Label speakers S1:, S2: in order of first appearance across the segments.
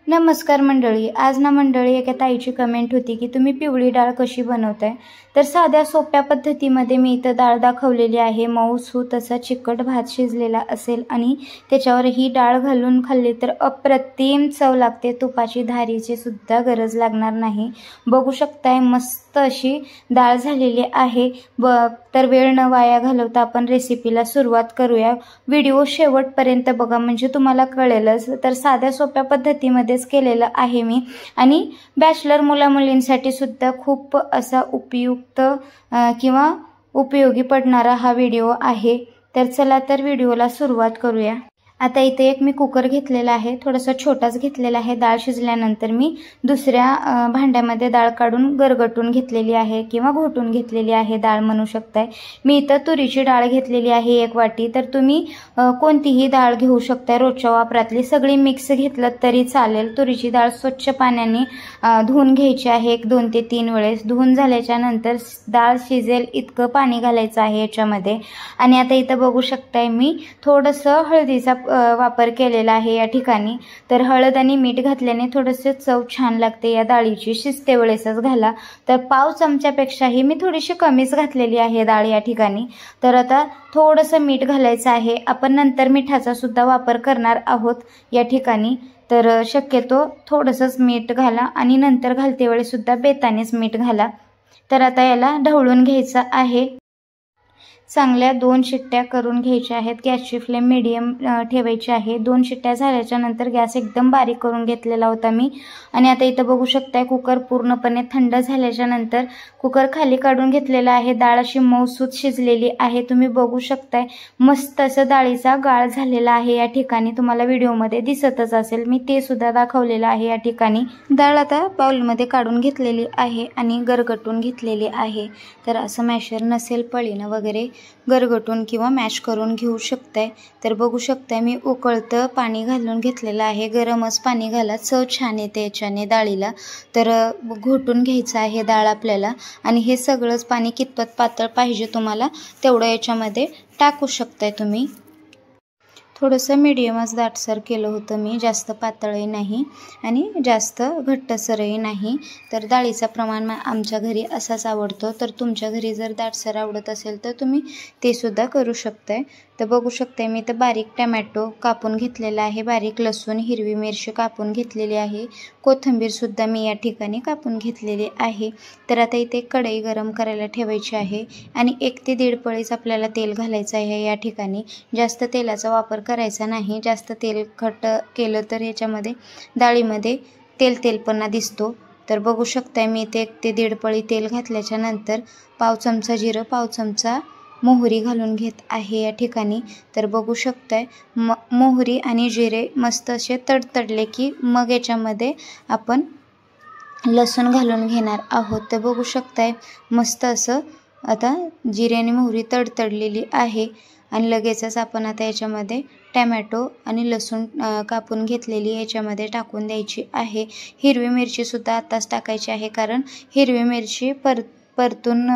S1: नमस्कार मंडळी. आज ना मंडळी एका ताईची कमेंट होती की तुम्ही पिवळी डाळ कशी बनवताय. तर साध्या सोप्या पद्धतीमध्ये मी इथं डाळ दाखवलेली आहे. मऊसूत असा चिकट भात शिजलेला असेल आणि त्याच्यावर ही डाळ घालून खाल्ली तर अप्रतिम चव लागते. तुपाची धारीची सुद्धा गरज लागणार नाही. बघू शकताय मस्त अशी डाळ झालेली आहे. तर वेळ न वाया घालवता आपण रेसिपीला सुरुवात करूया. व्हिडिओ शेवटपर्यंत बघा म्हणजे तुम्हाला कळेलच. तर साध्या सोप्या पद्धतीमध्येच केलेलं आहे मी आणि बॅचलर मुलामुलींसाठी सुद्धा खूप असा उपयुक्त किंवा उपयोगी पडणारा हा व्हिडिओ आहे. तर चला तर व्हिडिओला सुरुवात करूया. आता इथे एक मी कुकर घेतलेला आहे, थोडासा छोटाच घेतलेला आहे. डाळ शिजल्यानंतर मी दुसऱ्या भांड्यामध्ये डाळ काढून गरगटून घेतलेली आहे किंवा घोटून घेतलेली आहे डाळ म्हणू शकताय. मी इथं तुरीची डाळ घेतलेली आहे 1 वाटी. तर तुम्ही कोणतीही डाळ घेऊ शकताय, रोजच्या वापरातली सगळी मिक्स घेतलं तरी चालेल. तुरीची डाळ स्वच्छ पाण्याने धुवून घ्यायची आहे 1-2 ते 3 वेळेस. धुवून झाल्याच्या नंतर डाळ शिजेल इतकं पाणी घालायचं आहे याच्यामध्ये. आणि आता इथं बघू शकताय मी थोडंसं हळदीचा वापर केलेला आहे या ठिकाणी. तर हळद आणि मीठ घातल्याने थोडंसं चव छान लागते या डाळीची. शिजते वेळेसच घाला. तर पाव चमच्यापेक्षाही मी थोडीशी कमीच घातलेली आहे डाळ या ठिकाणी. तर आता थोडंसं मीठ घालायचं आहे. आपण नंतर मिठाचा सुद्धा वापर करणार आहोत या ठिकाणी. तर शक्यतो थोडंसंच मीठ घाला आणि नंतर घालते वेळेस सुद्धा बेतानेच मीठ घाला. तर आता याला ढवळून घ्यायचं आहे. चांगल्या 2 शिट्ट्या करून घ्यायच्या आहेत. गॅसची फ्लेम मीडियम ठेवायची आहे. 2 शिट्ट्या झाल्याच्या नंतर गॅस एकदम बारीक करून घेतलेला होता मी. आणि आता इथं बघू शकताय कुकर पूर्णपणे थंड झाल्याच्या नंतर कुकर खाली काढून घेतलेला आहे. डाळ अशी मऊसूत शिजलेली आहे. तुम्ही बघू शकताय मस्त असं डाळीचा गाळ झालेला आहे या ठिकाणी. तुम्हाला व्हिडिओमध्ये दिसतच असेल, मी ते सुद्धा दाखवलेलं आहे या ठिकाणी. डाळ आता बाउलमध्ये काढून घेतलेली आहे आणि गरगटून घेतलेली आहे. तर असं मॅशर नसेल पळीनं वगैरे गरगटून किंवा मॅश करून घेऊ शकताय. तर बघू शकताय मी उकळतं पाणी घालून घेतलेलं आहे. गरमच पाणी घाला, चव छान येते याच्याने डाळीला. तर घोटून घ्यायचं आहे डाळ आपल्याला. आणि हे सगळंच पाणी कितपत पातळ पाहिजे तुम्हाला तेवढं याच्यामध्ये टाकू शकताय तुम्ही. थोडंसं मीडियमच दाटसर केलं होतं मी, जास्त पातळही नाही आणि जास्त घट्टसरही नाही. तर डाळीचा प्रमाण आमच्या घरी असाच आवडतो. तर तुमच्या घरी जर दाटसर आवडत असेल तर तुम्ही ते सुद्धा करू शकताय. तर बघू शकताय मी तर बारीक टमॅटो कापून घेतलेला आहे, बारीक लसूण, हिरवी मिरची कापून घेतलेली आहे, कोथिंबीर सुद्धा मी या ठिकाणी कापून घेतलेली आहे. तर आता इथे कढई गरम करायला ठेवायची आहे आणि 1 ते 1.5 पळीच आपल्याला तेल घालायचं आहे या ठिकाणी. जास्त तेलाचा वापर करायचा नाही. जास्त तेलकट केलं तर याच्यामध्ये डाळीमध्ये तेलपणा दिसतो. तर बघू शकताय मी इथे 1 ते 1.5 पळी तेल घातल्याच्या नंतर पाव चमचा जिरं, पाव चमचा मोहरी घालून घेत आहे या ठिकाणी. तर बघू शकताय मोहरी आणि जिरे मस्त असे तडतडले की मग याच्यामध्ये आपण लसूण घालून घेणार आहोत. तर बघू शकताय मस्त असं आता जिरे आणि मोहरी तडतडलेली आहे. आणि लगेचच आपण आता याच्यामध्ये टमॅटो आणि लसूण कापून घेतलेली याच्यामध्ये टाकून द्यायची आहे. हिरवी मिरचीसुद्धा आत्ताच टाकायची आहे, कारण हिरवी मिरची परतून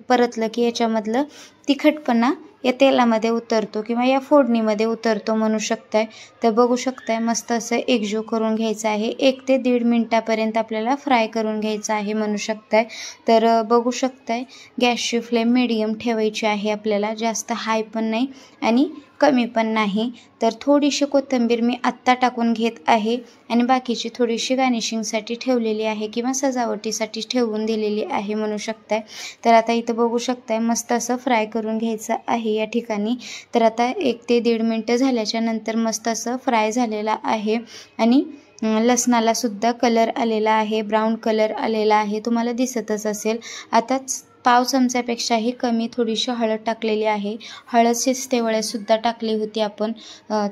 S1: परतलं की याच्यामधलं तिखटपणा या तेलामध्ये उतरतो किंवा या फोडणीमध्ये उतरतो म्हणू शकताय. तर बघू शकताय मस्त असं एकजीव करून घ्यायचं आहे. 1 ते 1.5 मिनिटापर्यंत आपल्याला फ्राय करून घ्यायचं आहे म्हणू शकताय. तर बघू शकताय गॅसची फ्लेम मीडियम ठेवायची आहे आपल्याला, जास्त हाय पण नाही आणि कमी पण नाही. तर थोडीशी कोथिंबीर मी आत्ता टाकून घेत आहे आणि बाकीची थोडीशी गार्निशिंगसाठी ठेवलेली आहे किंवा सजावटीसाठी ठेवून दिलेली आहे म्हणू शकताय. तर आता इथं बघू शकताय मस्त असं फ्राय करून घ्यायचं आहे या ठिकाणी. तर आता 1 ते 1.5 मिनटं झाल्याच्या नंतर मस्त असं फ्राय झालेलं आहे आणि लसणाला सुद्धा कलर आलेला आहे, ब्राऊन कलर आलेला आहे, तुम्हाला दिसतच असेल. आताच पाव चमच्यापेक्षाही कमी थोडीशी हळद टाकलेली आहे. हळद शिजते वेळेसुद्धा टाकली होती आपण.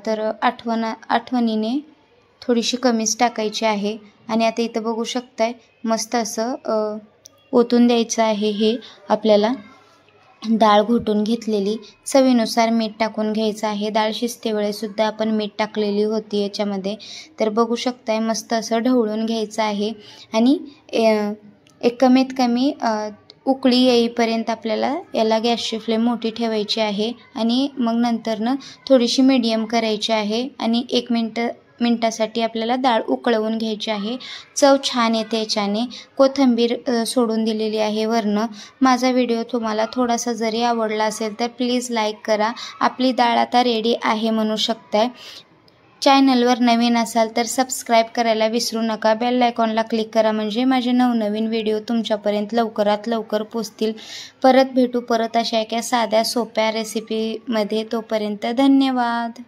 S1: तर आठवणीने थोडीशी कमीच टाकायची आहे. आणि आता इथं बघू शकताय मस्त असं ओतून द्यायचं आहे हे आपल्याला डाळ घोटून घेतलेली. चवीनुसार मीठ टाकून घ्यायचं आहे. डाळ शिजते वेळेसुद्धा आपण मीठ टाकलेली होती याच्यामध्ये. तर बघू शकताय मस्त असं ढवळून घ्यायचं आहे आणि एक कमीत कमी उकळी येईपर्यंत आपल्याला याला गॅसची फ्लेम मोठी ठेवायची आहे आणि मग नंतरनं थोडीशी मीडियम करायची आहे आणि 1 मिनिटासाठी आपल्याला डाळ उकळवून घ्यायची आहे। चव छान येते याच्याने। कोथिंबीर सोडून दिलेली आहे वरनं। माझा व्हिडिओ तुम्हाला थोडासा जरी आवडला असेल तर प्लीज लाईक करा। आपली डाळ आता रेडी आहे म्हणू शकताय। चॅनलवर नवीन असाल तर सबस्क्राईब करायला विसरू नका। बेल आयकॉनला क्लिक करा म्हणजे माझे नवनवीन व्हिडिओ तुमच्यापर्यंत लवकरात लवकर पोहोचतील। परत भेटू अशा एका साध्या सोप्या रेसिपीमध्ये। तोपर्यंत धन्यवाद।